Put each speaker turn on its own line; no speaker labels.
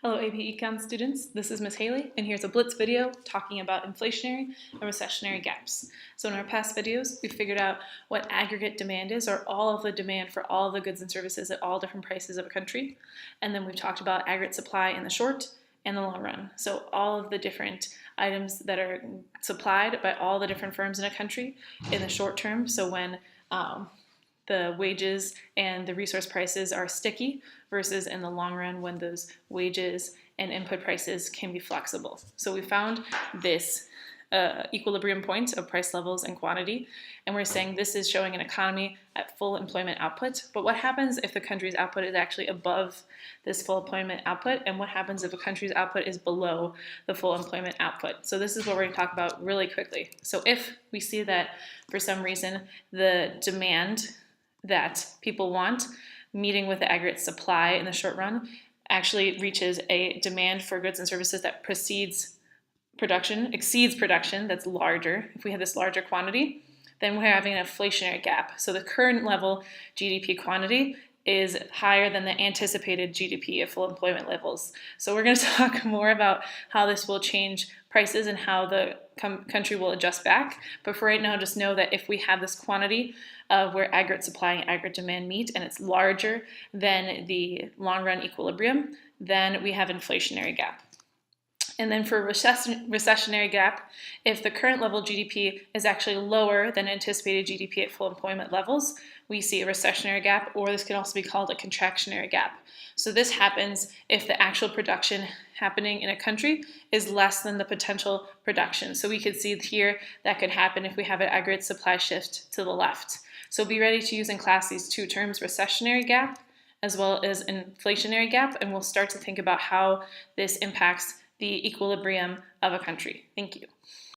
Hello AP Econ students, this is Ms. Haley, and here's a Blitz video talking about inflationary and recessionary gaps. So in our past videos, we figured out what aggregate demand is, or all of the demand for all of the goods and services at all different prices of a country. And then we've talked about aggregate supply in the short and the long run. So all of the different items that are supplied by all the different firms in a country in the short term. So when the wages and the resource prices are sticky versus in the long run when those wages and input prices can be flexible. So we found this equilibrium point of price levels and quantity, and we're saying this is showing an economy at full employment output. But what happens if the country's output is actually above this full employment output, and what happens if a country's output is below the full employment output? So this is what we're going to talk about really quickly. So if we see that for some reason the demand that people want, meeting with the aggregate supply in the short run, actually reaches a demand for goods and services that exceeds production, that's larger. If we have this larger quantity, then we're having an inflationary gap. So the current level GDP quantity is higher than the anticipated GDP at full employment levels. So we're going to talk more about how this will change prices and how the country will adjust back. But for right now, just know that if we have this quantity of where aggregate supply and aggregate demand meet, and it's larger than the long run equilibrium, then we have inflationary gap. And then for recessionary gap, if the current level GDP is actually lower than anticipated GDP at full employment levels, we see a recessionary gap, or this can also be called a contractionary gap. So this happens if the actual production happening in a country is less than the potential production. So we could see here that could happen if we have an aggregate supply shift to the left. So be ready to use in class these two terms, recessionary gap as well as inflationary gap, and we'll start to think about how this impacts the equilibrium of a country. Thank you.